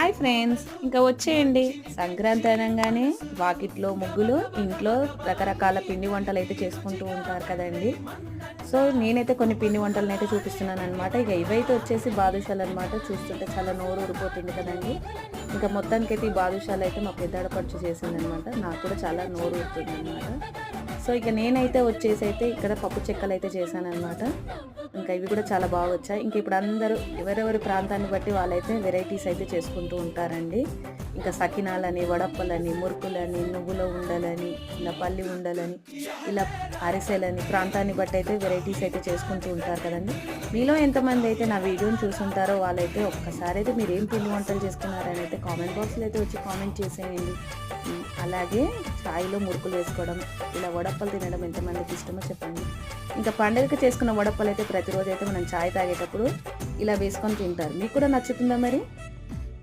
Hi friends, ఇంకా వచ్చేయండి. సంక్రాంతి అనగానే వాకిట్లో ముగ్గులు, ఇంట్లో రకరకాల పిండి వంటలు అయితే చేసుకుంటూ ఉంటారు కదండి. సో నేనైతే కొన్ని పిండి వంటలను అయితే చూపిస్తున్నాను అనమాట. ఇక ఇవైతే వచ్చేసి బాదుషాలు అనమాట. చూస్తుంటే చాలా నోరు ఊరిపోతుంది కదండి. ఇంకా మొత్తానికైతే ఈ బాదుషాలు అయితే మా పెద్ద ఆడపడుచు చేసిందనమాట. నాకు కూడా చాలా నోరు ఊరుతుంది అనమాట. సో ఇక నేనైతే వచ్చేసి అయితే ఇక్కడ పప్పు చెక్కలు అయితే చేశాను అనమాట. ఇంకా ఇవి కూడా చాలా బాగా వచ్చాయి. ఇంక ఇప్పుడు అందరూ ఎవరెవరి ప్రాంతాన్ని బట్టి వాళ్ళైతే వెరైటీస్ అయితే చేసుకుంటూ ఉంటారండి. ఇంకా సకినాలని, వడప్పలని, మురుకులని, నువ్వుల ఉండలని, ఇలా పల్లి ఉండలని, ఇలా అరిసెలని ప్రాంతాన్ని బట్టి అయితే వెరైటీస్ అయితే చేసుకుంటూ ఉంటారు కదండి. మీలో ఎంతమంది అయితే నా వీడియోని చూసుంటారో వాళ్ళైతే ఒక్కసారి అయితే మీరు ఏం పిండి వంటలు చేసుకున్నారని అయితే కామెంట్ బాక్స్లో అయితే వచ్చి కామెంట్ చేసేయండి. అలాగే ఛాయ్లో మురుకులు వేసుకోవడం, ఇలా వడప్పలు తినడం ఎంతమందికి ఇష్టమో చెప్పండి. ఇంకా పండుగకి చేసుకున్న వడప్పలు అయితే ప్రతిరోజు అయితే మనం ఛాయ్ తాగేటప్పుడు ఇలా వేసుకొని తింటారు. మీకు కూడా నచ్చుతుందా మరి?